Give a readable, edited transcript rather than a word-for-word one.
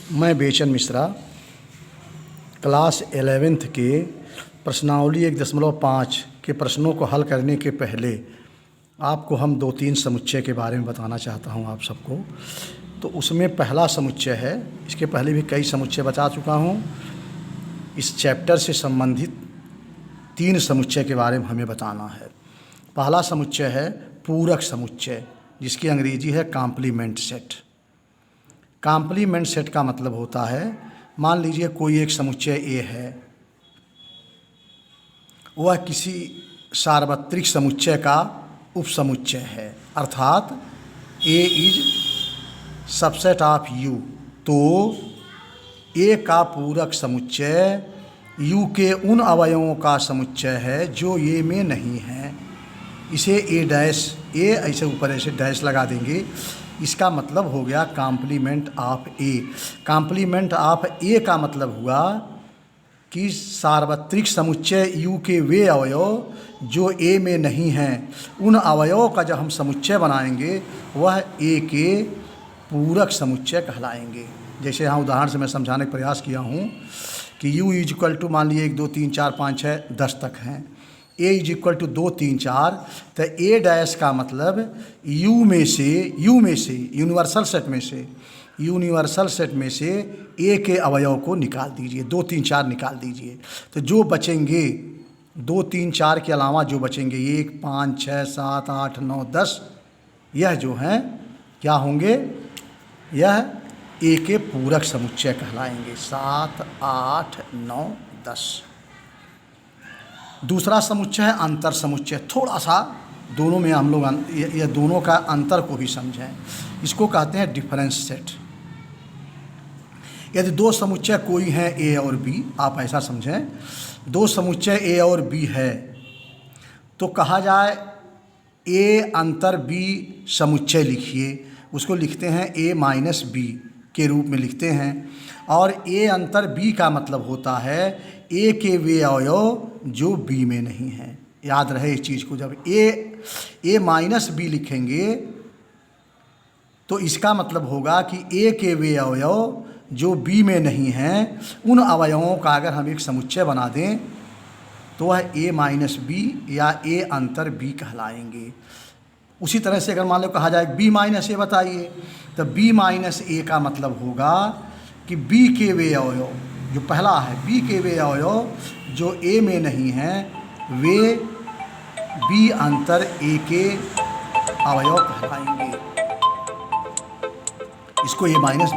मैं बेचन Mishra class 11th के प्रश्नावली 1.5 के प्रश्नों को हल करने के पहले आपको हम 2-3 समुच्चय के बारे में बताना चाहता हूं आप सबको। तो उसमें पहला समुच्चय है, इसके पहले भी कई समुच्चय बता चुका हूं। इस चैप्टर से संबंधित 3 समुच्चय के बारे में हमें बताना है। पहला समुच्चय है पूरक समुच्चय, जिसकी अंग्रेजी है कॉम्प्लीमेंट सेट। कॉम्प्लीमेंट सेट का मतलब होता है, मान लीजिए कोई एक समुच्चय ए है, वह किसी सार्वत्रिक समुच्चय का उपसमुच्चय है, अर्थात ए इज सबसेट ऑफ यू। तो ए का पूरक समुच्चय यू के उन अवयवों का समुच्चय है जो ए में नहीं है। इसे ए डैश, ए ऐसे ऊपर ऐसे डैश लगा देंगे, इसका मतलब हो गया complement of A. Complement of A का मतलब हुआ कि सार्वत्रिक समुच्चय यू के वे अवयव जो ए में नहीं हैं, उन अवयवों का जब हम समुच्चय बनाएंगे वह ए के पूरक समुच्चय कहलाएंगे। जैसे यहाँ उदाहरण से मैं समझाने का प्रयास किया हूँ कि u इज इक्वल टू मान लीजिए 1 2 3 4 5 6 10 तक हैं, a इज इक्वल टू 2 3 4, तो a डैश का मतलब u में से यूनिवर्सल सेट में से a के अवयव को निकाल दीजिए, 2 3 4 निकाल दीजिए। तो जो बचेंगे 2 3 4 के अलावा जो बचेंगे 1 5 6 7 8 9 10, यह जो हैं क्या होंगे, यह ए के पूरक समुच्चय कहलाएंगे। 7 8 9 10। दूसरा समुच्चय है अंतर समुच्चय। थोड़ा सा दोनों में हम लोग ये दोनों का अंतर को भी समझें। इसको कहते हैं डिफरेंस सेट। यदि 2 समुच्चय कोई हैं ए और बी, आप ऐसा समझें 2 समुच्चय ए और बी है, तो कहा जाए ए अंतर बी समुच्चय लिखिए। उसको लिखते हैं ए माइनस बी के रूप में लिखते हैं। और ए अंतर बी का मतलब होता है ए के वे अवयव जो बी में नहीं हैं। याद रहे इस चीज़ को, जब ए माइनस बी लिखेंगे तो इसका मतलब होगा कि ए के वे अवयव जो बी में नहीं हैं, उन अवयवों का अगर हम एक समुच्चय बना दें तो वह ए माइनस बी या ए अंतर बी कहलाएंगे। उसी तरह से अगर मान लो कहा जाए बी माइनस ए बताइए, तो बी माइनस ए का मतलब होगा कि बी के वे अवयव जो पहला है, बी के वे अवयव जो ए में नहीं हैं, वे बी अंतर ए के अवयव कहलाएंगे। इसको ए माइनस